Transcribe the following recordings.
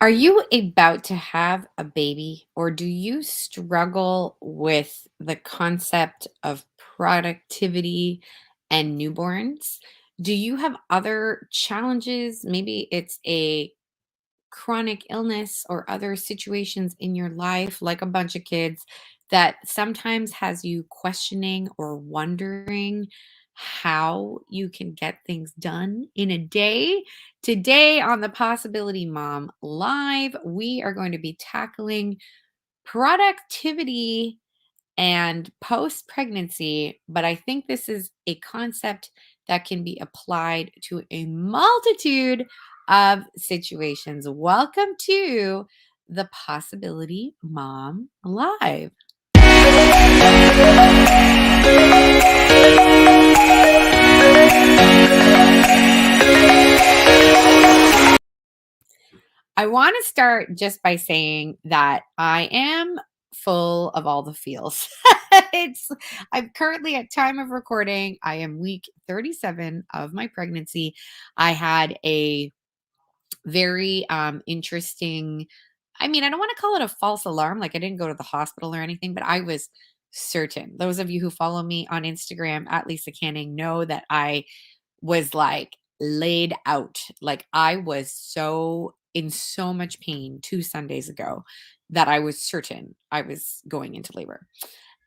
Are you about to have a baby, or do you struggle with the concept of productivity and newborns? Do you have other challenges? Maybe it's a chronic illness or other situations in your life, like a bunch of kids, that sometimes has you questioning or wondering how you can get things done in a day. Today on the Possibility Mom Live, we are going to be tackling productivity and post pregnancy, but I think this is a concept that can be applied to a multitude of situations. Welcome to the Possibility Mom Live. I want to start just by saying that I am full of all the feels. it's I'm currently at time of recording. I am week 37 of my pregnancy. I had a very interesting, I don't want to call it a false alarm, like I didn't go to the hospital or anything, but I was certain. Those of you who follow me on Instagram at Lisa Canning know that I was like laid out. Like I was so in so much pain 2 Sundays ago that I was certain I was going into labor.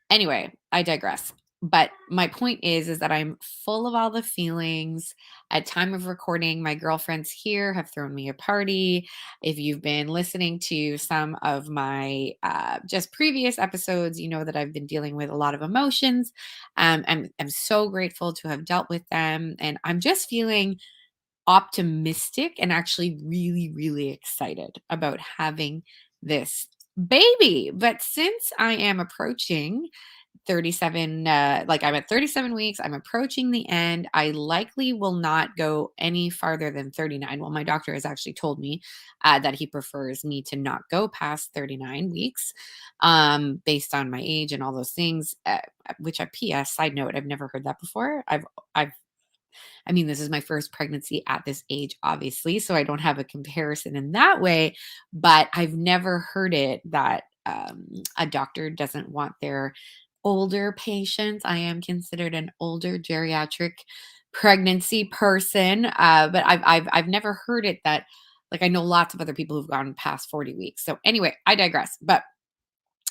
Anyway, I digress. But my point is that I'm full of all the feelings. At time of recording, my girlfriends here have thrown me a party. If you've been listening to some of my just previous episodes, you know that I've been dealing with a lot of emotions. I'm so grateful to have dealt with them, and I'm just feeling optimistic and actually really, really excited about having this baby. But since I am approaching 37, like I'm at 37 weeks, I'm approaching the end. I likely will not go any farther than 39. Well, my doctor has actually told me that he prefers me to not go past 39 weeks based on my age and all those things. Which, a PS side note, I've never heard that before. This is my first pregnancy at this age, obviously, so I don't have a comparison in that way, but I've never heard it that a doctor doesn't want their older patients. I am considered an older geriatric pregnancy person, but I've never heard it that, like, I know lots of other people who've gone past 40 weeks. So anyway, I digress. But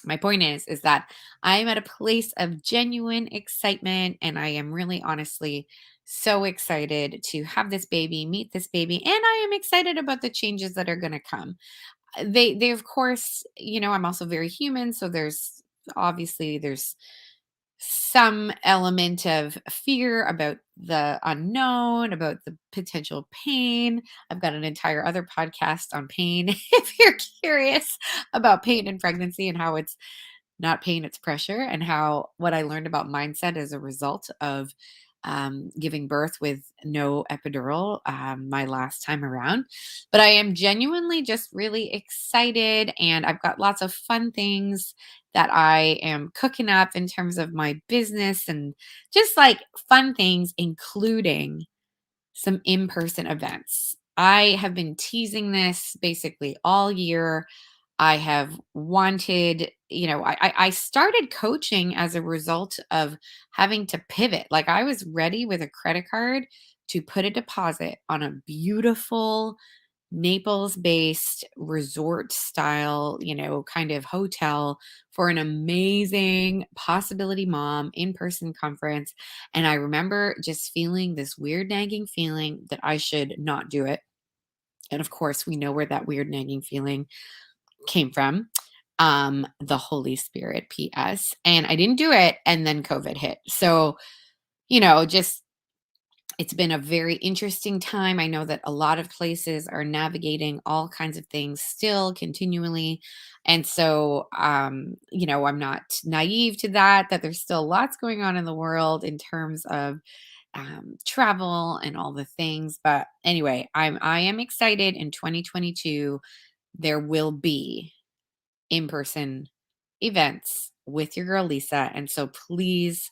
my point is that I'm at a place of genuine excitement, and I am really honestly so excited to have this baby, meet this baby, and I am excited about the changes that are going to come. They of course, I'm also very human, so there's some element of fear about the unknown, about the potential pain. I've got an entire other podcast on pain if you're curious about pain in pregnancy and how it's not pain, it's pressure, and how what I learned about mindset as a result of giving birth with no epidural my last time around. But I am genuinely just really excited, and I've got lots of fun things that I am cooking up in terms of my business and just like fun things, including some in person events. I have been teasing this basically all year. I have wanted, I started coaching as a result of having to pivot. Like I was ready with a credit card to put a deposit on a beautiful Naples based resort style, kind of hotel for an amazing Possibility Mom in person conference. And I remember just feeling this weird nagging feeling that I should not do it. And of course, we know where that weird nagging feeling came from. The Holy Spirit, PS. And I didn't do it. And then COVID hit. So, just it's been a very interesting time. I know that a lot of places are navigating all kinds of things still continually. And so, I'm not naive to that there's still lots going on in the world in terms of travel and all the things. But anyway, I am excited. In 2022, there will be in-person events with your girl Lisa. And so please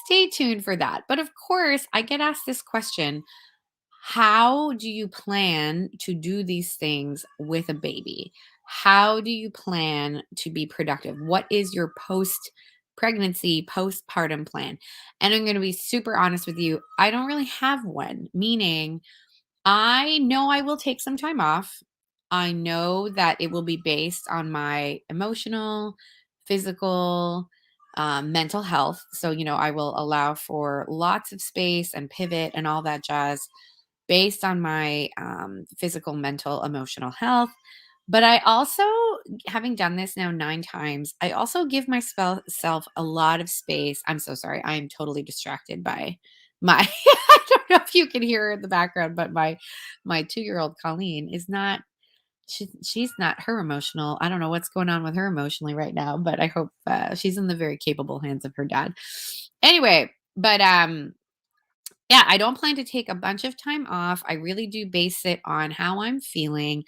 stay tuned for that. But of course, I get asked this question: How do you plan to do these things with a baby? How do you plan to be productive? What is your pregnancy, postpartum plan? And I'm going to be super honest with you. I don't really have one, meaning I know I will take some time off. I know that it will be based on my emotional, physical, mental health. So, I will allow for lots of space and pivot and all that jazz based on my physical, mental, emotional health. But I also, having done this now 9 times, I also give myself a lot of space. I'm so sorry. I am totally distracted by my I don't know if you can hear her in the background, but my 2-year-old Colleen is not she's not her emotional. I don't know what's going on with her emotionally right now, but I hope she's in the very capable hands of her dad. Anyway, but yeah, I don't plan to take a bunch of time off. I really do base it on how I'm feeling.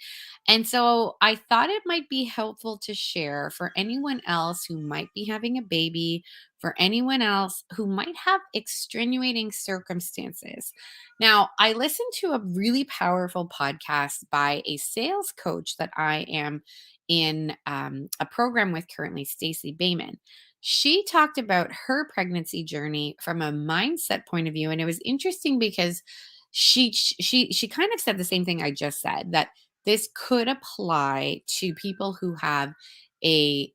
And so I thought it might be helpful to share for anyone else who might be having a baby, for anyone else who might have extenuating circumstances. Now, I listened to a really powerful podcast by a sales coach that I am in a program with currently, Stacey Bayman. She talked about her pregnancy journey from a mindset point of view, and it was interesting because she kind of said the same thing I just said, that this could apply to people who have a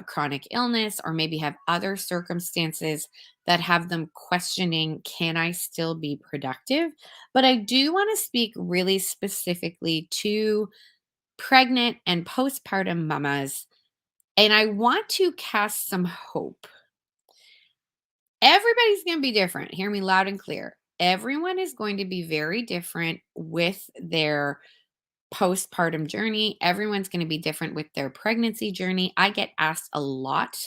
chronic illness or maybe have other circumstances that have them questioning, can I still be productive? But I do want to speak really specifically to pregnant and postpartum mamas, and I want to cast some hope. Everybody's going to be different. Hear me loud and clear. Everyone is going to be very different with their postpartum journey. Everyone's going to be different with their pregnancy journey. I get asked a lot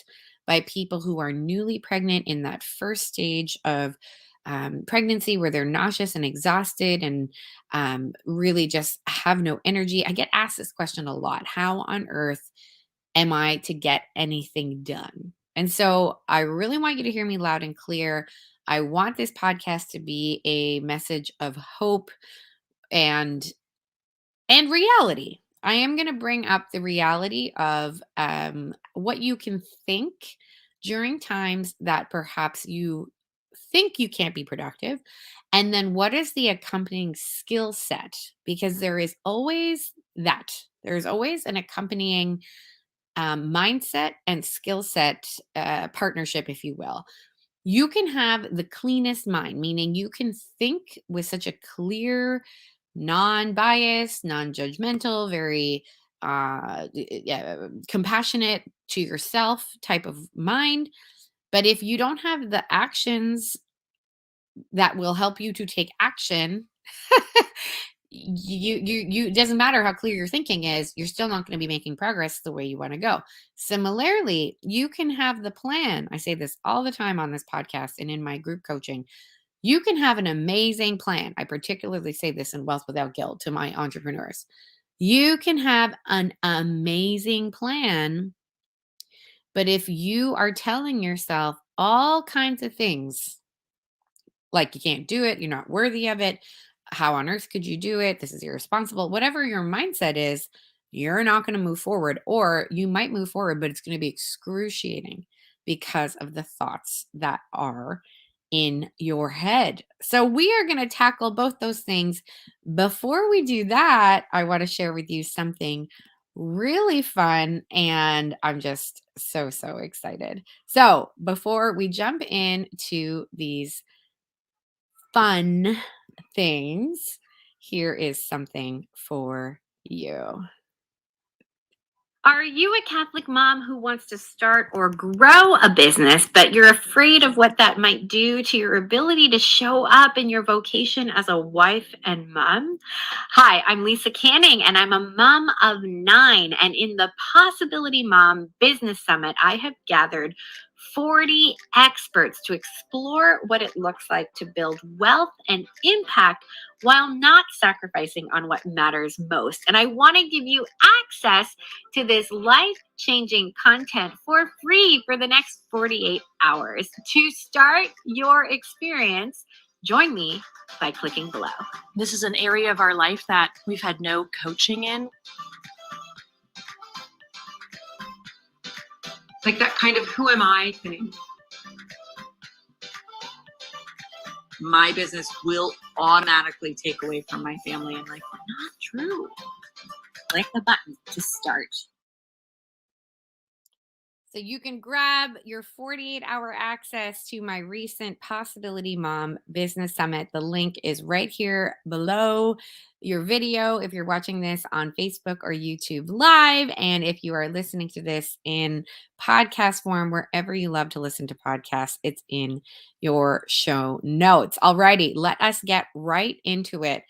by people who are newly pregnant in that first stage of pregnancy where they're nauseous and exhausted and really just have no energy. I get asked this question a lot. How on earth am I to get anything done? And so I really want you to hear me loud and clear. I want this podcast to be a message of hope and reality. I am going to bring up the reality of what you can think during times that perhaps you think you can't be productive. And then what is the accompanying skill set? Because there is always that. There's always an accompanying mindset and skill set partnership, if you will. You can have the cleanest mind, meaning you can think with such a clear, non-biased, non-judgmental, very yeah, compassionate to yourself type of mind. But if you don't have the actions that will help you to take action, you it doesn't matter how clear your thinking is, you're still not going to be making progress the way you want to go. Similarly, you can have the plan. I say this all the time on this podcast and in my group coaching. You can have an amazing plan. I particularly say this in Wealth Without Guilt to my entrepreneurs. You can have an amazing plan, but if you are telling yourself all kinds of things like you can't do it, you're not worthy of it, how on earth could you do it? This is irresponsible. Whatever your mindset is, you're not going to move forward, or you might move forward, but it's going to be excruciating because of the thoughts that are in your head. So, we are going to tackle both those things. Before we do that, I want to share with you something really fun, and I'm just so, so excited. So, before we jump into these fun things, here is something for you. Are you a Catholic mom who wants to start or grow a business, but you're afraid of what that might do to your ability to show up in your vocation as a wife and mom? Hi, I'm Lisa Canning, and I'm a mom of 9. And in the Possibility Mom Business Summit, I have gathered 40 experts to explore what it looks like to build wealth and impact while not sacrificing on what matters most. And I want to give you access to this life changing content for free for the next 48 hours. To start your experience, Join me by clicking below. This is an area of our life that we've had no coaching in. Like that kind of who am I thing. My business will automatically take away from my family. And like, not true. Click the button to start. So you can grab your 48-hour access to my recent Possibility Mom Business Summit. The link is right here below your video if you're watching this on Facebook or YouTube Live. And if you are listening to this in podcast form, wherever you love to listen to podcasts, it's in your show notes. Alrighty, let us get right into it.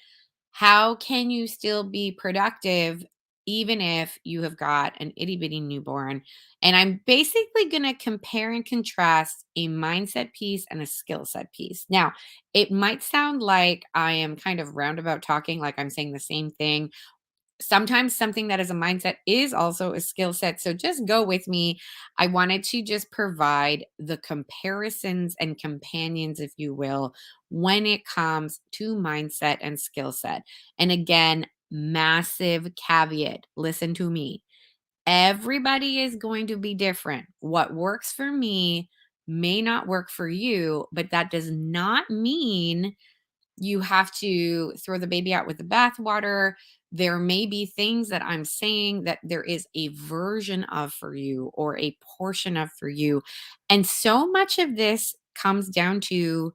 How can you still be productive even if you have got an itty bitty newborn? And I'm basically going to compare and contrast a mindset piece and a skill set piece. Now, it might sound like I am kind of roundabout talking, like I'm saying the same thing. Sometimes something that is a mindset is also a skill set. So just go with me. I wanted to just provide the comparisons and companions, if you will, when it comes to mindset and skill set. And again, massive caveat, listen to me. Everybody is going to be different. What works for me may not work for you, but that does not mean you have to throw the baby out with the bathwater. There may be things that I'm saying that there is a version of for you or a portion of for you. And so much of this comes down to,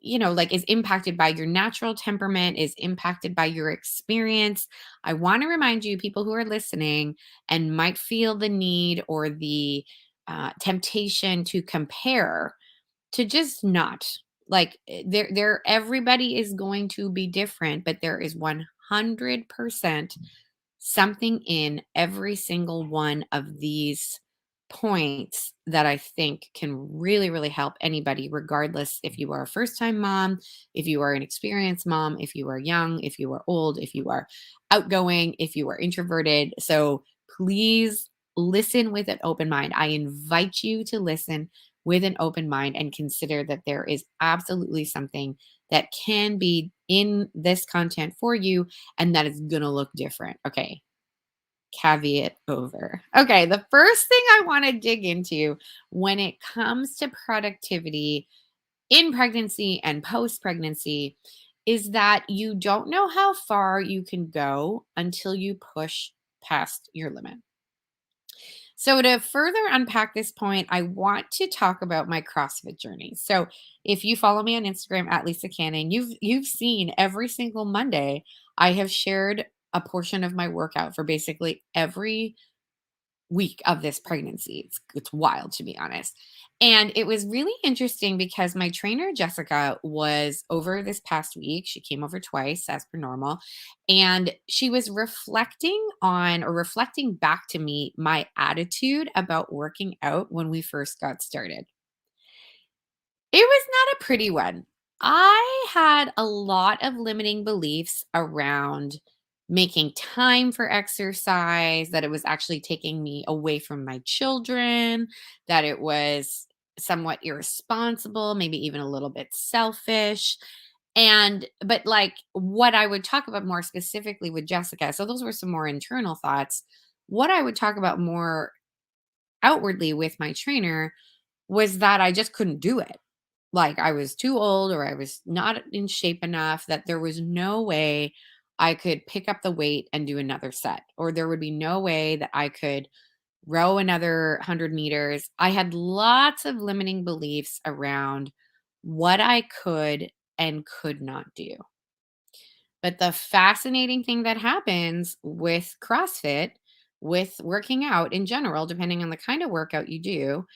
like is impacted by your natural temperament, is impacted by your experience. I want to remind you, people who are listening and might feel the need or the temptation to compare, to just not there everybody is going to be different, but there is 100% something in every single one of these points that I think can really, really help anybody, regardless if you are a first time mom, if you are an experienced mom, if you are young, if you are old, if you are outgoing, if you are introverted. So please listen with an open mind. I invite you to listen with an open mind and consider that there is absolutely something that can be in this content for you and that is going to look different. Okay. Caveat over. Okay. The first thing I want to dig into when it comes to productivity in pregnancy and post pregnancy is that you don't know how far you can go until you push past your limit. So to further unpack this point, I want to talk about my CrossFit journey. So if you follow me on Instagram at Lisa Canning, you've seen every single Monday I have shared a portion of my workout for basically every week of this pregnancy. It's wild, to be honest. And it was really interesting because my trainer Jessica was over this past week. She came over twice as per normal, and she was reflecting back to me my attitude about working out when we first got started. It was not a pretty one. I had a lot of limiting beliefs around making time for exercise, that it was actually taking me away from my children, that it was somewhat irresponsible, maybe even a little bit selfish. But like what I would talk about more specifically with Jessica, so those were some more internal thoughts. What I would talk about more outwardly with my trainer was that I just couldn't do it. Like I was too old or I was not in shape enough that there was no way I could pick up the weight and do another set, or there would be no way that I could row another 100 meters. I had lots of limiting beliefs around what I could and could not do. But the fascinating thing that happens with CrossFit, with working out in general, depending on the kind of workout you do,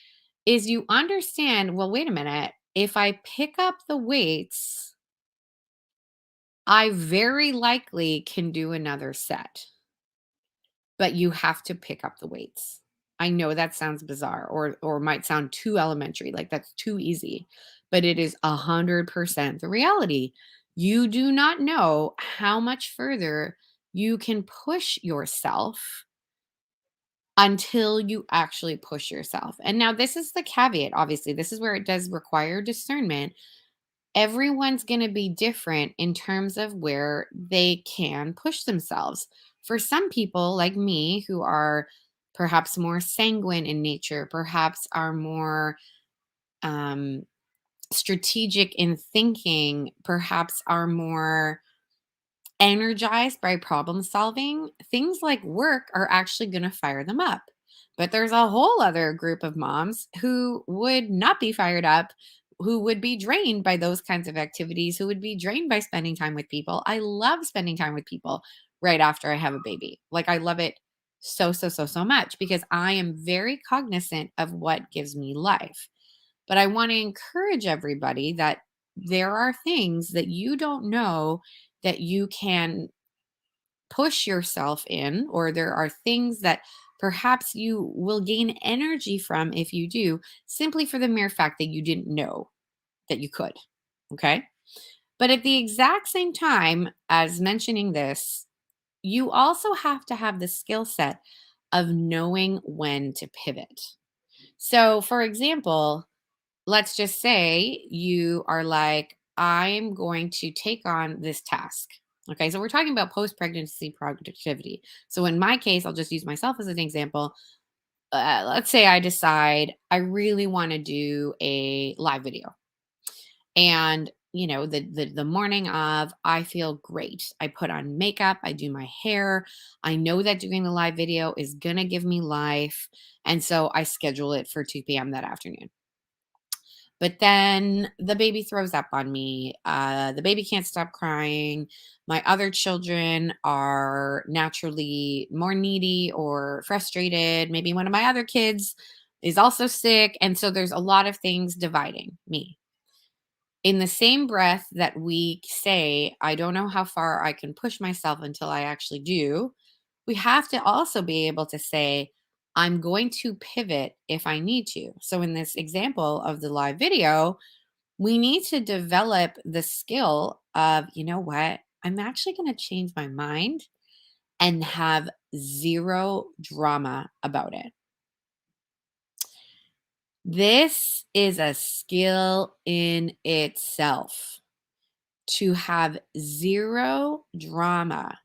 is you understand, well, wait a minute. If I pick up the weights, I very likely can do another set, but you have to pick up the weights. I know that sounds bizarre or might sound too elementary, like that's too easy, but it is 100% the reality. You do not know how much further you can push yourself until you actually push yourself. And now this is the caveat. Obviously, this is where it does require discernment. Everyone's going to be different in terms of where they can push themselves. For some people, like me, who are perhaps more sanguine in nature, perhaps are more um, strategic in thinking, perhaps are more energized by problem solving, things like work are actually going to fire them up. But there's a whole other group of moms who would not be fired up, who would be drained by those kinds of activities, who would be drained by spending time with people. I love spending time with people right after I have a baby. Like, I love it so, so, so, so much because I am very cognizant of what gives me life. But I want to encourage everybody that there are things that you don't know that you can push yourself in, or there are things that perhaps you will gain energy from if you do, simply for the mere fact that you didn't know that you could. Okay. But at the exact same time as mentioning this, you also have to have the skill set of knowing when to pivot. So, for example, let's just say you are like, I'm going to take on this task. Okay, so we're talking about post pregnancy productivity. So, in my case, I'll just use myself as an example. Let's say I decide I really want to do a live video. And the morning of, I feel great. I put on makeup, I do my hair. I know that doing the live video is gonna give me life. And so I schedule it for 2 p.m. that afternoon. But then the baby throws up on me. The baby can't stop crying. My other children are naturally more needy or frustrated. Maybe one of my other kids is also sick. And so there's a lot of things dividing me. In the same breath that we say, I don't know how far I can push myself until I actually do, we have to also be able to say, I'm going to pivot if I need to. So, in this example of the live video, we need to develop the skill of, you know what, I'm actually going to change my mind and have zero drama about it. This is a skill in itself, to have zero drama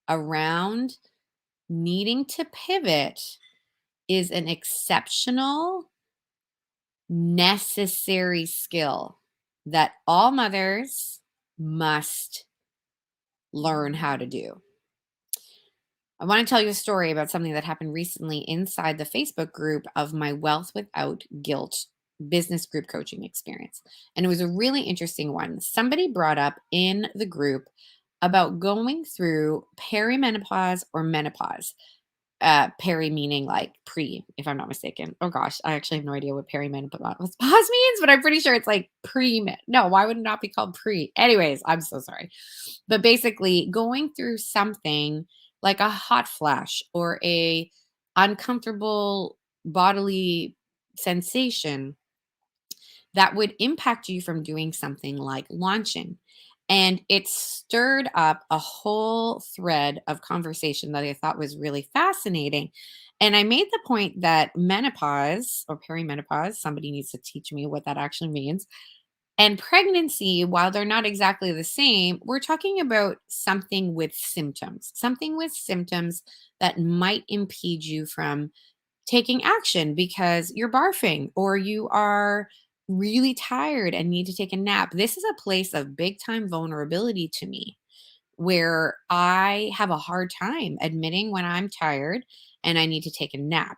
around needing to pivot is an exceptional, necessary skill that all mothers must learn how to do. I want to tell you a story about something that happened recently inside the Facebook group of my Wealth Without Guilt business group coaching experience. And it was a really interesting one. Somebody brought up in the group about going through perimenopause or menopause. Peri meaning like pre, if I'm not mistaken. Oh gosh, I actually have no idea what perimenopause means, but I'm pretty sure it's like pre. No, why would it not be called pre? Anyways, I'm so sorry. But basically, going through something like a hot flash or a uncomfortable bodily sensation that would impact you from doing something like launching. And it stirred up a whole thread of conversation that I thought was really fascinating. And I made the point that menopause or perimenopause, somebody needs to teach me what that actually means, and pregnancy, while they're not exactly the same, we're talking about something with symptoms that might impede you from taking action because you're barfing or you are really tired and need to take a nap. This is a place of big time vulnerability to me, where I have a hard time admitting when I'm tired and I need to take a nap.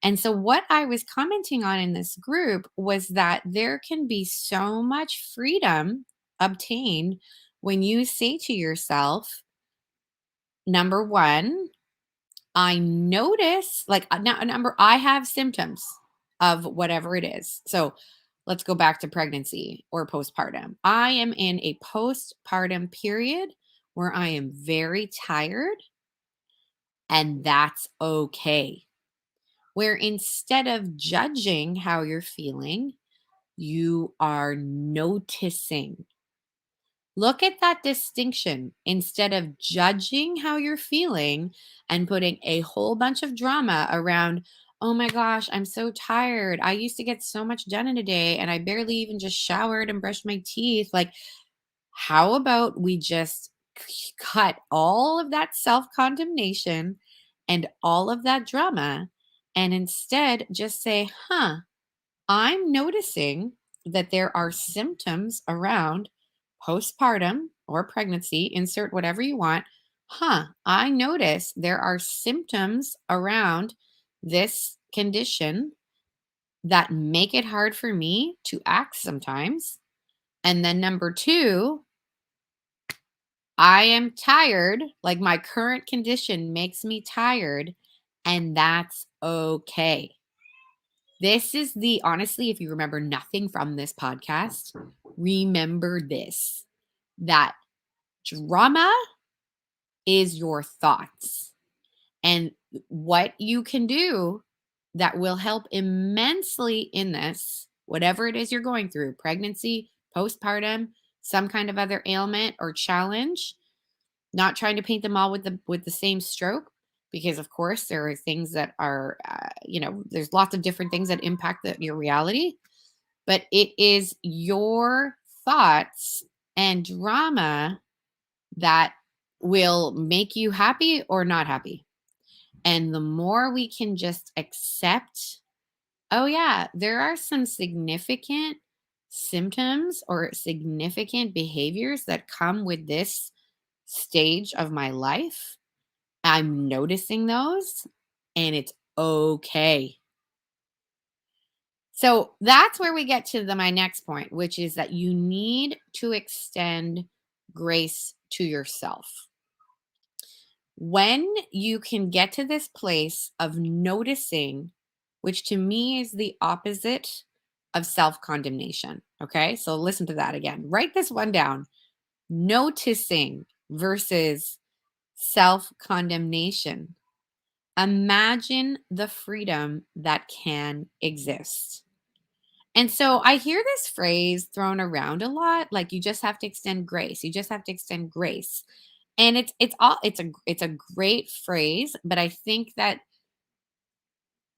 And so, what I was commenting on in this group was that there can be so much freedom obtained when you say to yourself, number one, I notice, like, number, I have symptoms of whatever it is. So, let's go back to pregnancy or postpartum. I am in a postpartum period where I am very tired, and that's okay. Where instead of judging how you're feeling, you are noticing. Look at that distinction. Instead of judging how you're feeling and putting a whole bunch of drama around, oh my gosh, I'm so tired. I used to get so much done in a day and I barely even just showered and brushed my teeth. Like, how about we just cut all of that self condemnation and all of that drama and instead just say, huh, I'm noticing that there are symptoms around postpartum or pregnancy, insert whatever you want. Huh, I notice there are symptoms around this condition that make it hard for me to act sometimes. And then number two, I am tired. Like my current condition makes me tired, and that's okay. This is the honestly, if you remember nothing from this podcast, remember this, that drama is your thoughts. And what you can do that will help immensely in this, whatever it is you're going through, pregnancy, postpartum, some kind of other ailment or challenge, not trying to paint them all with the same stroke, because of course there are things that are there's lots of different things that impact your reality, but it is your thoughts and drama that will make you happy or not happy. And the more we can just accept, oh yeah, there are some significant symptoms or significant behaviors that come with this stage of my life. I'm noticing those and it's okay. So that's where we get to my next point, which is that you need to extend grace to yourself. When you can get to this place of noticing, which to me is the opposite of self condemnation. Okay. So listen to that again. Write this one down. Noticing versus self condemnation. Imagine the freedom that can exist. And so I hear this phrase thrown around a lot, like you just have to extend grace. You just have to extend grace. And it's a great phrase, but I think that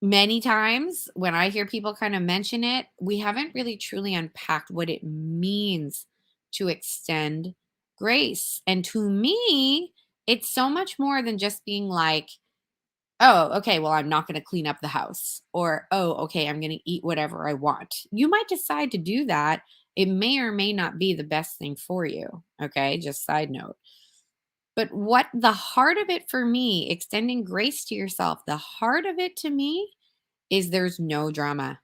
many times when I hear people kind of mention it, we haven't really truly unpacked what it means to extend grace. And to me, it's so much more than just being like, oh, okay, well, I'm not going to clean up the house. Or, oh, okay, I'm going to eat whatever I want. You might decide to do that. It may or may not be the best thing for you. Okay, just side note. But what the heart of it for me, extending grace to yourself, the heart of it to me is there's no drama.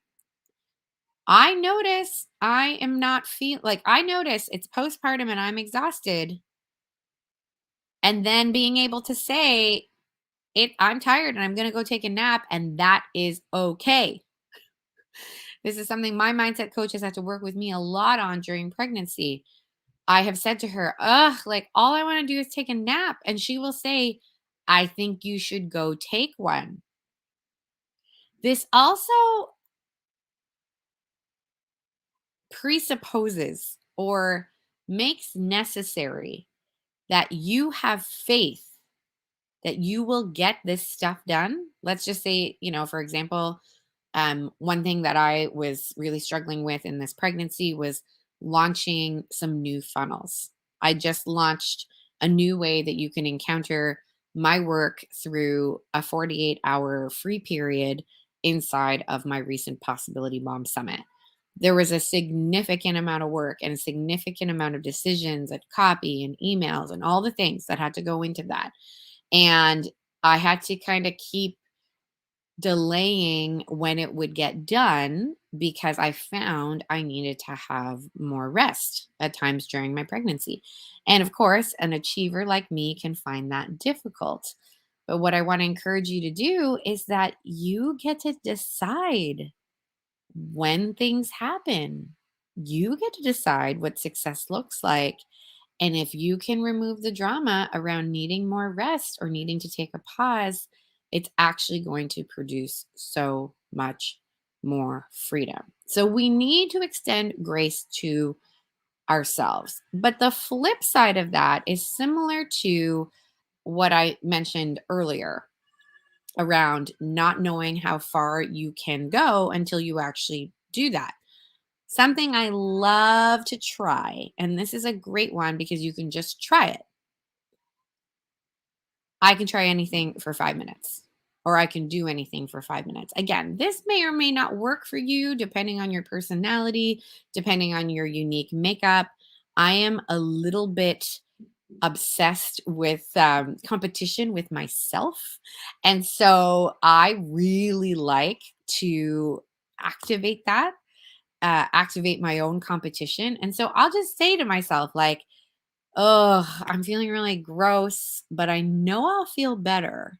I notice I am not feel like I notice it's postpartum and I'm exhausted. And then being able to say, I'm tired and I'm going to go take a nap, and that is okay. This is something my mindset coach has had to work with me a lot on during pregnancy. I have said to her, ugh, like all I want to do is take a nap. And she will say, I think you should go take one. This also presupposes or makes necessary that you have faith that you will get this stuff done. Let's just say, for example, one thing that I was really struggling with in this pregnancy was launching some new funnels. I just launched a new way that you can encounter my work through a 48-hour free period inside of my recent Possibility Mom Summit. There was a significant amount of work and a significant amount of decisions and copy and emails and all the things that had to go into that. And I had to kind of keep delaying when it would get done because I found I needed to have more rest at times during my pregnancy. And of course, an achiever like me can find that difficult. But what I want to encourage you to do is that you get to decide when things happen. You get to decide what success looks like. And if you can remove the drama around needing more rest or needing to take a pause, it's actually going to produce so much more freedom. So we need to extend grace to ourselves. But the flip side of that is similar to what I mentioned earlier. around not knowing how far you can go until you actually do that. Something I love to try, and this is a great one because you can just try it. I can try anything for 5 minutes, or I can do anything for 5 minutes. Again, this may or may not work for you depending on your personality, depending on your unique makeup. I am a little bit obsessed with competition with myself. And so I really like to activate that, activate my own competition. And so I'll just say to myself, like, oh, I'm feeling really gross, but I know I'll feel better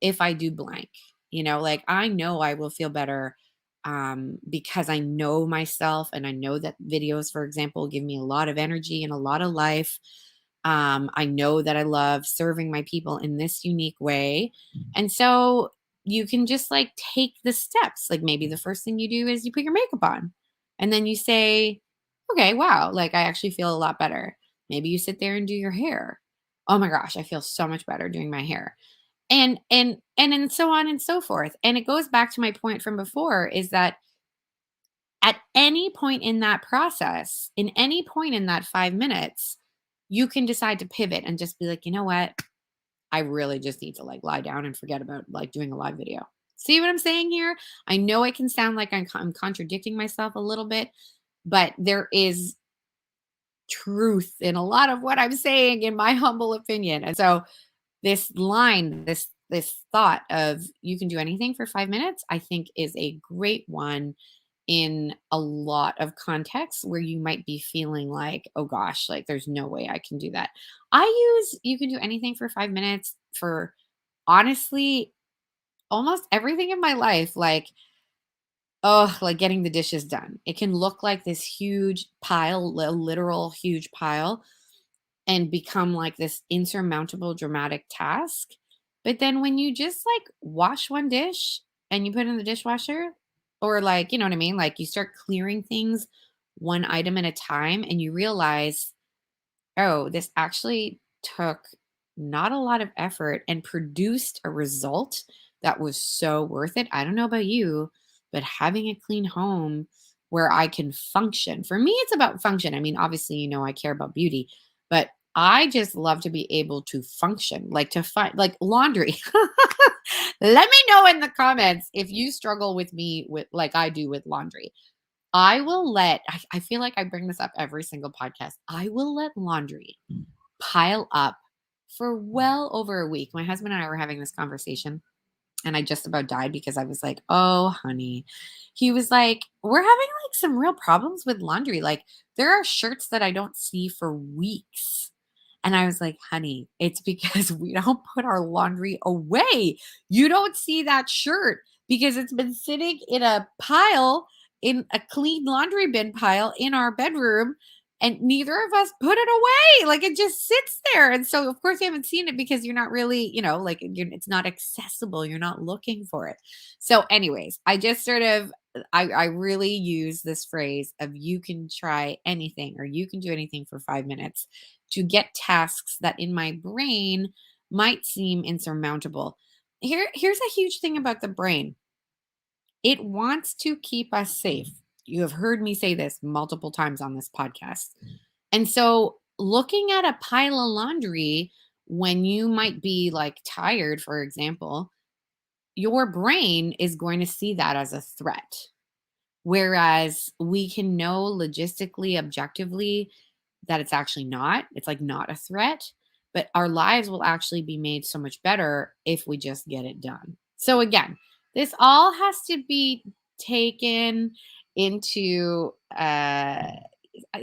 if I do blank. Like I know I will feel better because I know myself and I know that videos, for example, give me a lot of energy and a lot of life. I know that I love serving my people in this unique way. And so you can just like take the steps. Like maybe the first thing you do is you put your makeup on and then you say, okay, wow, like I actually feel a lot better. Maybe you sit there and do your hair. Oh my gosh, I feel so much better doing my hair. And so on and so forth. And it goes back to my point from before is that at any point in that process, in any point in that 5 minutes, you can decide to pivot and just be like, you know what? I really just need to like lie down and forget about like doing a live video. See what I'm saying here? I know it can sound like I'm contradicting myself a little bit, but there is truth in a lot of what I'm saying, in my humble opinion. And so this line, this thought of you can do anything for 5 minutes, I think is a great one in a lot of contexts where you might be feeling like, oh gosh, like there's no way I can do that. I use you can do anything for 5 minutes for honestly almost everything in my life. Like, oh, like getting the dishes done. It can look like this huge pile, literal huge pile, and become like this insurmountable dramatic task. But then when you just like wash one dish and you put it in the dishwasher, or like, you know what I mean? Like you start clearing things one item at a time and you realize, oh, this actually took not a lot of effort and produced a result that was so worth it. I don't know about you, but having a clean home where I can function. For me, it's about function. I mean, obviously, I care about beauty, but I just love to be able to function, like to find like laundry. Let me know in the comments if you struggle with me with like I do with laundry. I feel like I bring this up every single podcast. I will let laundry pile up for well over a week. My husband and I were having this conversation and I just about died because I was like, "Oh, honey." He was like, "We're having like some real problems with laundry. Like there are shirts that I don't see for weeks." And I was like, "Honey, it's because we don't put our laundry away. You don't see that shirt because it's been sitting in a pile, in a clean laundry bin pile in our bedroom, and neither of us put it away. Like it just sits there." And so, of course, you haven't seen it because you're not really, like it's not accessible. You're not looking for it. So, anyways, I just sort of, I really use this phrase of you can try anything or you can do anything for 5 minutes to get tasks that in my brain might seem insurmountable. Here's a huge thing about the brain. It wants to keep us safe. You have heard me say this multiple times on this podcast. And so, looking at a pile of laundry when you might be like tired, for example, your brain is going to see that as a threat. Whereas we can know logistically, objectively, that it's actually not. It's like not a threat, but our lives will actually be made so much better if we just get it done. So, again, this all has to be taken into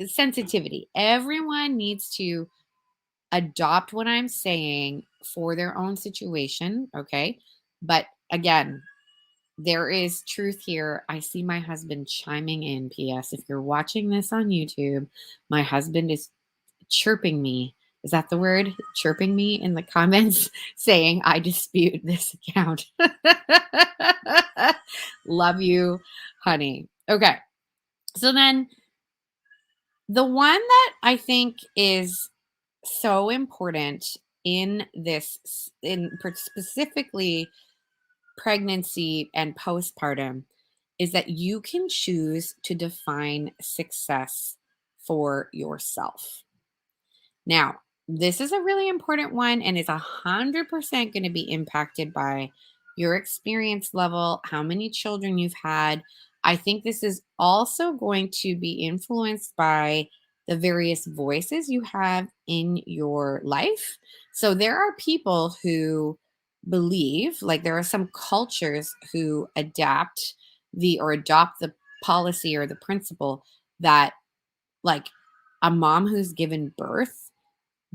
sensitivity. Everyone needs to adopt what I'm saying for their own situation. Okay. But again, there is truth here. I see my husband chiming in. P.S. If you're watching this on YouTube, my husband is chirping me. Is that the word? Chirping me in the comments saying I dispute this account. Love you, honey. Okay. So then the one that I think is so important in this, specifically pregnancy and postpartum is that you can choose to define success for yourself. Now, this is a really important one and is 100% going to be impacted by your experience level, how many children you've had. I think this is also going to be influenced by the various voices you have in your life. So, there are people who believe, like, there are some cultures who adapt or adopt the policy or the principle that, like, a mom who's given birth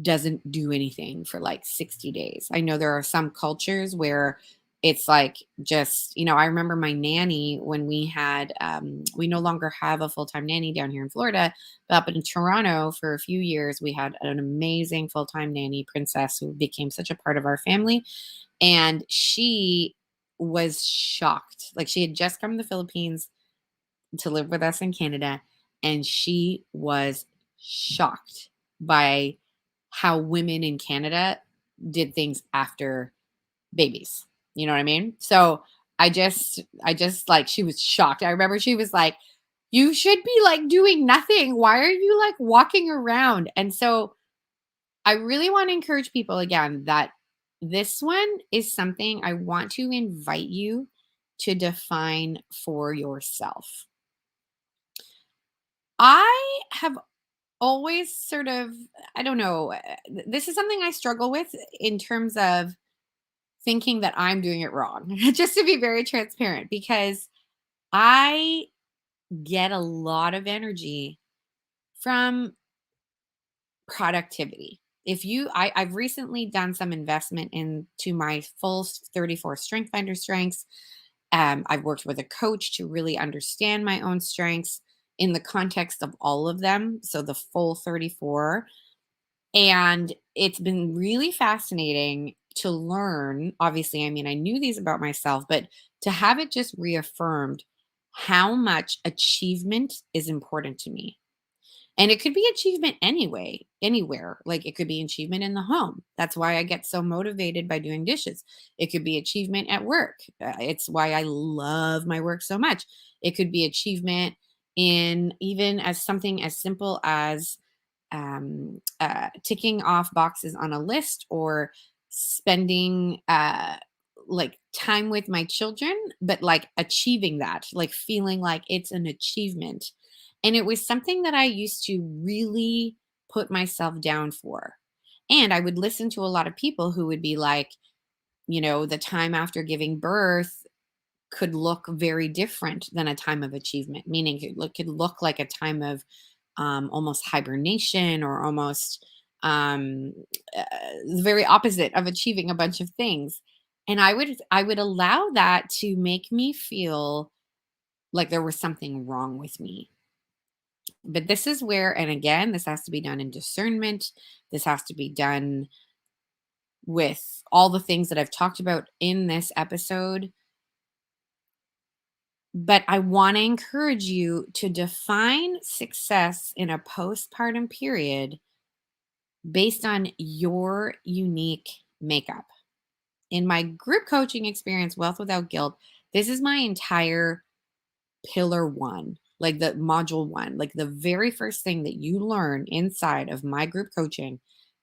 doesn't do anything for like 60 days. I know there are some cultures where it's like just, I remember my nanny when we no longer have a full-time nanny down here in Florida, but up in Toronto for a few years, we had an amazing full-time nanny, Princess, who became such a part of our family. And she was shocked. Like, she had just come to the Philippines to live with us in Canada, and she was shocked by how women in Canada did things after babies. You know what I mean? So I just like, she was shocked. I remember she was like, "You should be like doing nothing. Why are you like walking around?" And so I really want to encourage people again that this one is something I want to invite you to define for yourself. I have always sort of, I don't know, this is something I struggle with in terms of thinking that I'm doing it wrong, just to be very transparent, because I get a lot of energy from productivity. I've recently done some investment into my full 34 Strength Finder strengths. I've worked with a coach to really understand my own strengths in the context of all of them. So the full 34. And it's been really fascinating to learn. Obviously, I mean, I knew these about myself, but to have it just reaffirmed how much achievement is important to me. And it could be achievement anyway, anywhere. Like, it could be achievement in the home. That's why I get so motivated by doing dishes. It could be achievement at work. It's why I love my work so much. It could be achievement in even as something as simple as ticking off boxes on a list, or spending like time with my children, but like achieving that, like feeling like it's an achievement. And it was something that I used to really put myself down for. And I would listen to a lot of people who would be like, the time after giving birth could look very different than a time of achievement, meaning it could look like a time of almost hibernation, or almost um, uh, the very opposite of achieving a bunch of things. And I would allow that to make me feel like there was something wrong with me. But this is where, and again, this has to be done in discernment. This has to be done with all the things that I've talked about in this episode. But I want to encourage you to define success in a postpartum period based on your unique makeup. In my group coaching experience, Wealth Without Guilt, this is my entire pillar one, like the module one. Like, the very first thing that you learn inside of my group coaching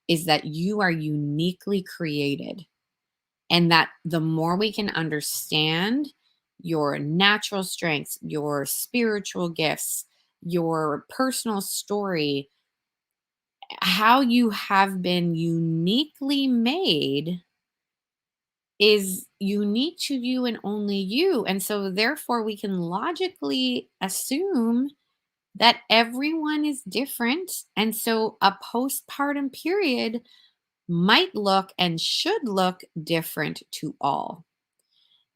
is that you are uniquely created, and that the more we can understand your natural strengths, your spiritual gifts, your personal story, how you have been uniquely made is unique to you and only you. And so, therefore, we can logically assume that everyone is different. And so, a postpartum period might look and should look different to all.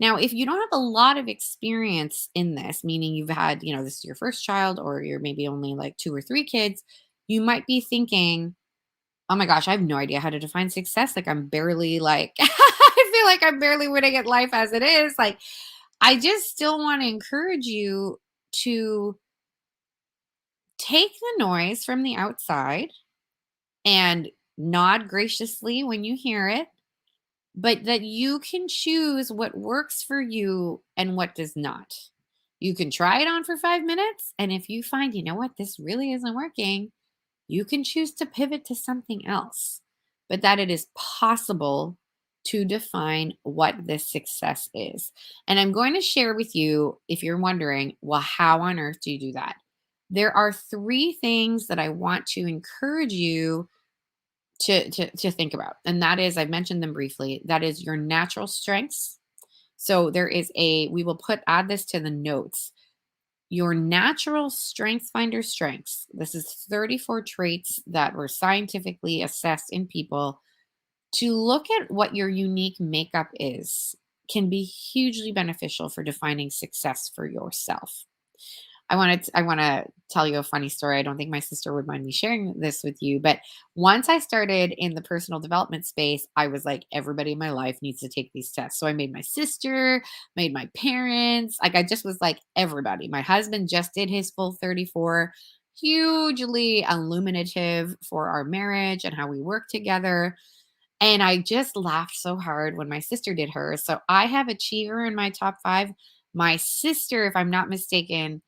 Now, if you don't have a lot of experience in this, meaning you've had, this is your first child, or you're maybe only like two or three kids, you might be thinking, "Oh my gosh, I have no idea how to define success. Like, I'm barely like, I feel like I'm barely winning at life as it is." Like, I just still want to encourage you to take the noise from the outside and nod graciously when you hear it, but that you can choose what works for you and what does not. You can try it on for 5 minutes. And if you find, you know what, this really isn't working, you can choose to pivot to something else. But that it is possible to define what this success is. And I'm going to share with you, if you're wondering, well, how on earth do you do that? There are three things that I want to encourage you to think about. And that is, I've mentioned them briefly, that is your natural strengths. So there is we will add this to the notes. Your natural strengths finder strengths. This is 34 traits that were scientifically assessed in people to look at what your unique makeup is can be hugely beneficial for defining success for yourself. I want to tell you a funny story. I don't think my sister would mind me sharing this with you, but once I started in the personal development space, I was like, everybody in my life needs to take these tests. So I made my sister, made my parents, like I just was like everybody. My husband just did his full 34, hugely illuminative for our marriage and how we work together. And I just laughed so hard when my sister did hers. So I have achiever in my top 5. My sister, if I'm not mistaken,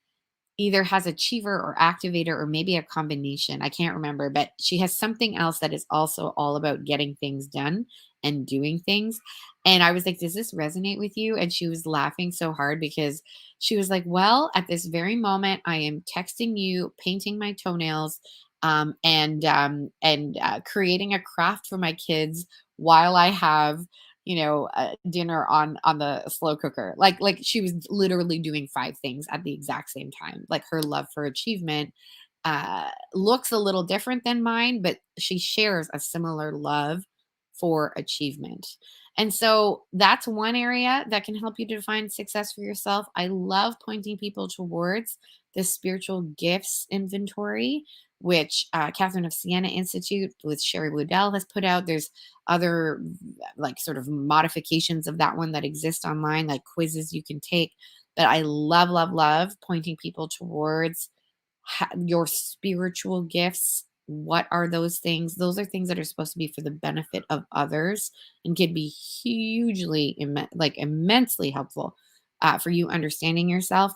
either has achiever or activator or maybe a combination. I can't remember, but she has something else that is also all about getting things done and doing things. And I was like, does this resonate with you? And she was laughing so hard because she was like, well, at this very moment, I am texting you, painting my toenails, and creating a craft for my kids while I have dinner on the slow cooker. Like she was literally doing 5 things at the exact same time. Like her love for achievement looks a little different than mine, but she shares a similar love for achievement. And so that's one area that can help you to define success for yourself. I love pointing people towards the spiritual gifts inventory, which Catherine of Siena Institute with Sherry Woodell has put out. There's other like sort of modifications of that one that exist online, like quizzes you can take. But I love, love, love pointing people towards your spiritual gifts. What are those things? Those are things that are supposed to be for the benefit of others and can be hugely, immensely helpful for you understanding yourself.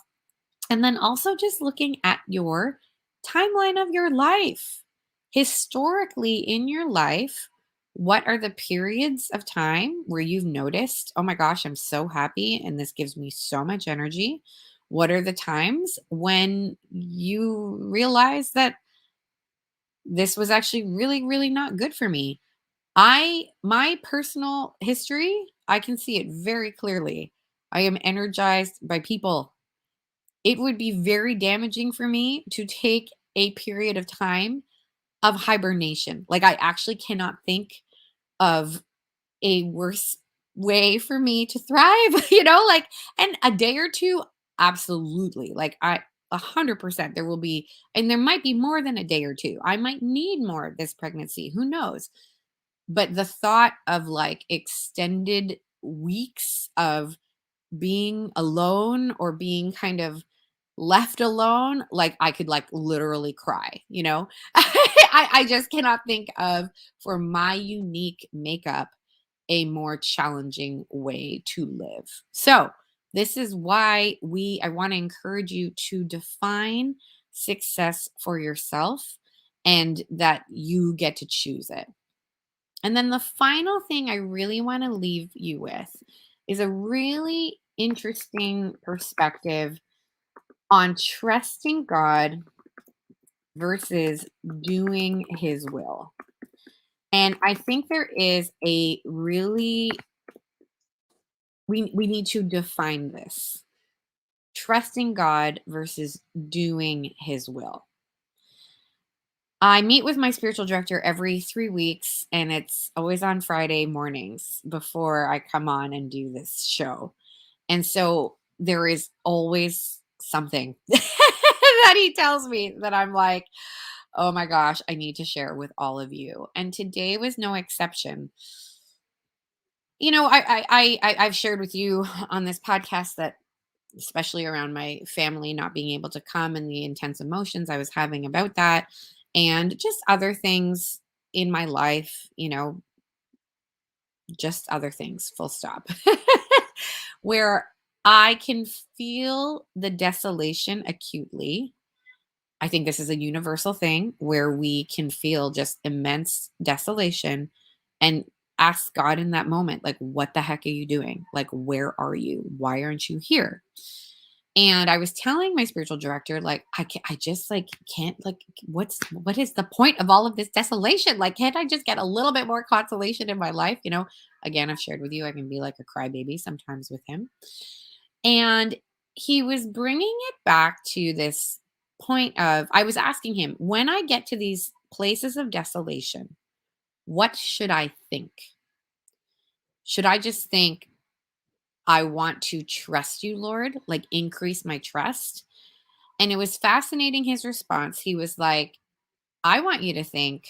And then also just looking at your timeline of your life. Historically, in your life, what are the periods of time where you've noticed, oh my gosh, I'm so happy and this gives me so much energy? What are the times when you realize that this was actually really, really not good for me? My personal history, I can see it very clearly. I am energized by people. It would be very damaging for me to take a period of time of hibernation. Like, I actually cannot think of a worse way for me to thrive, like, and a day or 2, absolutely. Like, 100% there will be, and there might be more than a day or 2. I might need more this pregnancy, who knows? But the thought of, like, extended weeks of being alone or being kind of left alone, like I could like literally cry. I just cannot think of, for my unique makeup, a more challenging way to live. So this is why I want to encourage you to define success for yourself and that you get to choose it. And then the final thing I really want to leave you with is a really interesting perspective on trusting God versus doing his will. And I think there is a really, we need to define this. Trusting God versus doing his will. I meet with my spiritual director every 3 weeks, and it's always on Friday mornings before I come on and do this show. And so there is always something that he tells me that I'm like, oh my gosh, I need to share with all of you. And today was no exception. I've shared with you on this podcast that, especially around my family not being able to come and the intense emotions I was having about that, and just other things in my life, just other things, full stop. Where I can feel the desolation acutely. I think this is a universal thing where we can feel just immense desolation and ask God in that moment, like, what the heck are you doing? Like, where are you? Why aren't you here? And I was telling my spiritual director, like, I just like can't like what is the point of all of this desolation? Like, can't I just get a little bit more consolation in my life? Again, I've shared with you, I can be like a crybaby sometimes with him. And he was bringing it back to this point of, I was asking him, when I get to these places of desolation, what should I think? Should I just think, I want to trust you, Lord, like increase my trust? And it was fascinating his response. He was like, I want you to think,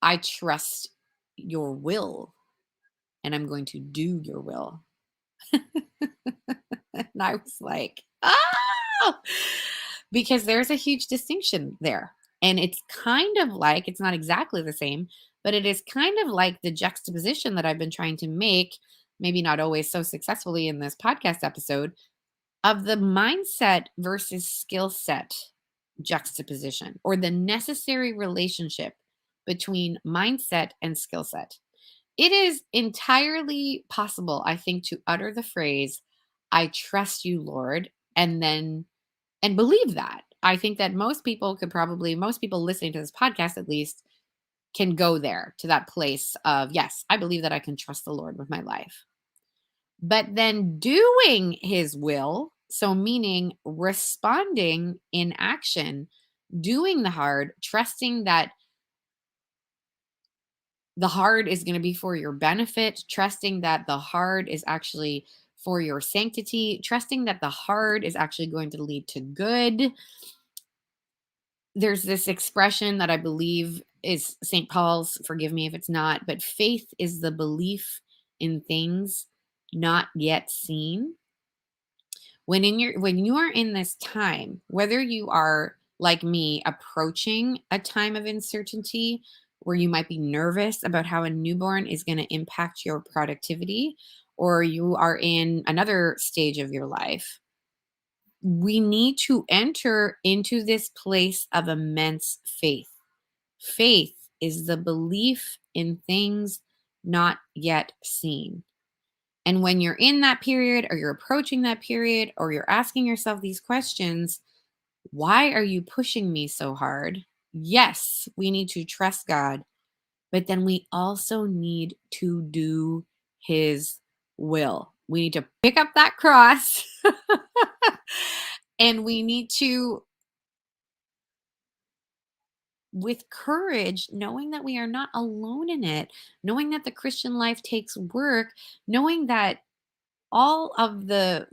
I trust your will and I'm going to do your will. And I was like, oh, because there's a huge distinction there. And it's kind of like, it's not exactly the same, but it is kind of like the juxtaposition that I've been trying to make, maybe not always so successfully in this podcast episode, of the mindset versus skill set juxtaposition, or the necessary relationship between mindset and skill set. It is entirely possible, I think, to utter the phrase, I trust you, Lord, and believe that. I think that most people listening to this podcast at least, can go there to that place of, yes, I believe that I can trust the Lord with my life. But then doing his will, so meaning responding in action, doing the hard, trusting that the hard is going to be for your benefit, trusting that the hard is actually for your sanctity, trusting that the hard is actually going to lead to good. There's this expression that I believe is St. Paul's, forgive me if it's not, but faith is the belief in things not yet seen. When you are in this time, whether you are like me approaching a time of uncertainty where you might be nervous about how a newborn is going to impact your productivity, or you are in another stage of your life, we need to enter into this place of immense faith. Faith is the belief in things not yet seen. And when you're in that period, or you're approaching that period, or you're asking yourself these questions, why are you pushing me so hard? Yes, we need to trust God, but then we also need to do his will. We need to pick up that cross and we need to, with courage, knowing that we are not alone in it, knowing that the Christian life takes work, knowing that all of the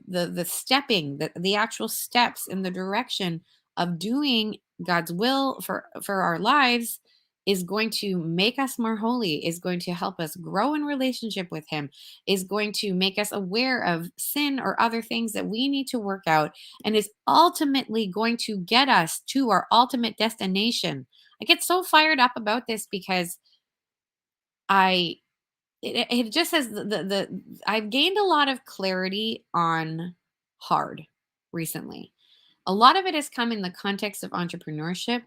stepping, the actual steps in the direction of doing God's will for our lives is going to make us more holy, is going to help us grow in relationship with him, is going to make us aware of sin or other things that we need to work out, and is ultimately going to get us to our ultimate destination. I get so fired up about this because I it just says the I've gained a lot of clarity on hard recently. A lot of it has come in the context of entrepreneurship,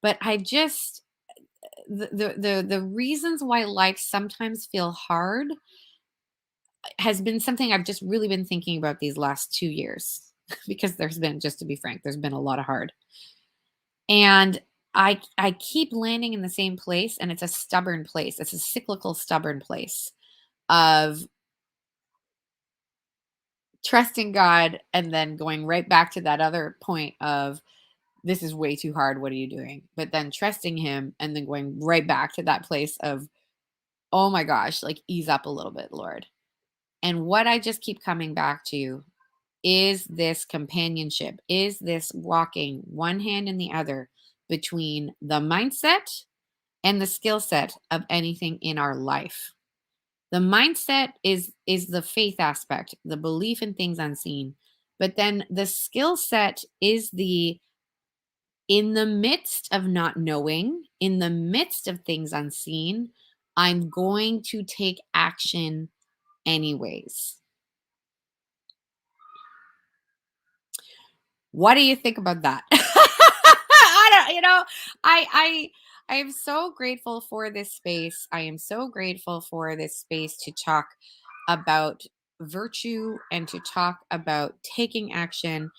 but I just the reasons why life sometimes feel hard has been something I've just really been thinking about these last 2 years because there's been, just to be frank, there's been a lot of hard. And I keep landing in the same place, and it's a stubborn place. It's a cyclical stubborn place of trusting God and then going right back to that other point of, this is way too hard. What are you doing? But then trusting him and then going right back to that place of, oh my gosh, like ease up a little bit, Lord. And what I just keep coming back to is this companionship, is this walking one hand in the other between the mindset and the skill set of anything in our life. The mindset is the faith aspect, the belief in things unseen. But then the skill set is the, in the midst of not knowing, in the midst of things unseen, I'm going to take action anyways. What do you think about that? I don't, I am so grateful for this space. I am so grateful for this space to talk about virtue and to talk about taking action.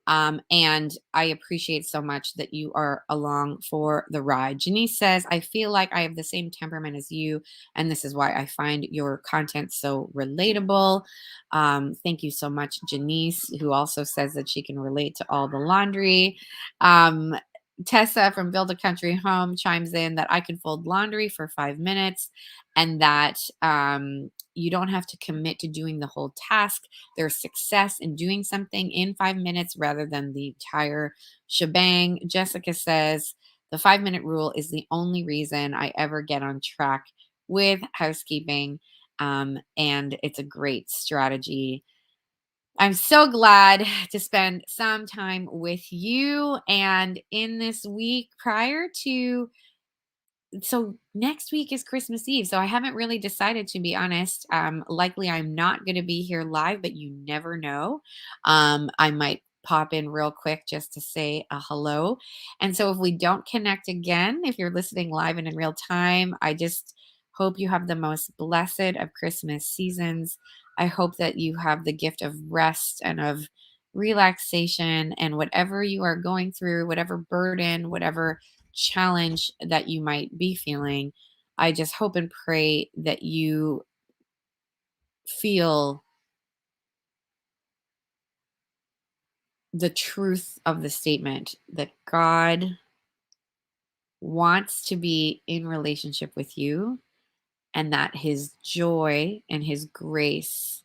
And I appreciate so much that you are along for the ride. Janice says, I feel like I have the same temperament as you, and this is why I find your content so relatable. Thank you so much, Janice, who also says that she can relate to all the laundry. Um, Tessa from Build a Country Home chimes in that I can fold laundry for 5 minutes and that you don't have to commit to doing the whole task. There's success in doing something in 5 minutes rather than the entire shebang. Jessica says the 5 minute rule is the only reason I ever get on track with housekeeping. And it's a great strategy. I'm so glad to spend some time with you. And in this week prior to so next week is Christmas Eve. So I haven't really decided, to be honest. Likely I'm not going to be here live, but you never know. I might pop in real quick just to say a hello. And so if we don't connect again, if you're listening live and in real time, I just hope you have the most blessed of Christmas seasons. I hope that you have the gift of rest and of relaxation, and whatever you are going through, whatever burden, whatever challenge that you might be feeling, I just hope and pray that you feel the truth of the statement that God wants to be in relationship with you, and that his joy and his grace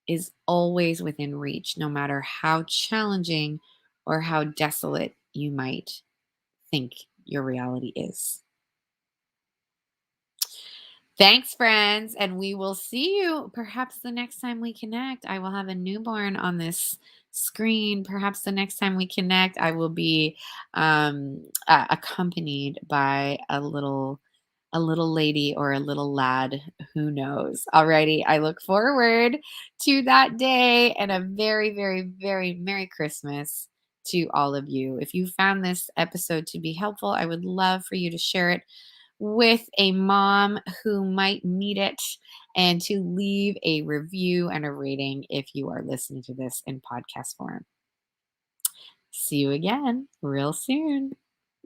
is always within reach, no matter how challenging or how desolate you might think your reality is. Thanks, friends. And we will see you perhaps the next time we connect. I will have a newborn on this screen. Perhaps the next time we connect, I will be accompanied by a little lady or a little lad. Who knows? Alrighty. I look forward to that day, and a very, very, very Merry Christmas to all of you. If you found this episode to be helpful, I would love for you to share it with a mom who might need it, and to leave a review and a rating if you are listening to this in podcast form. See you again real soon.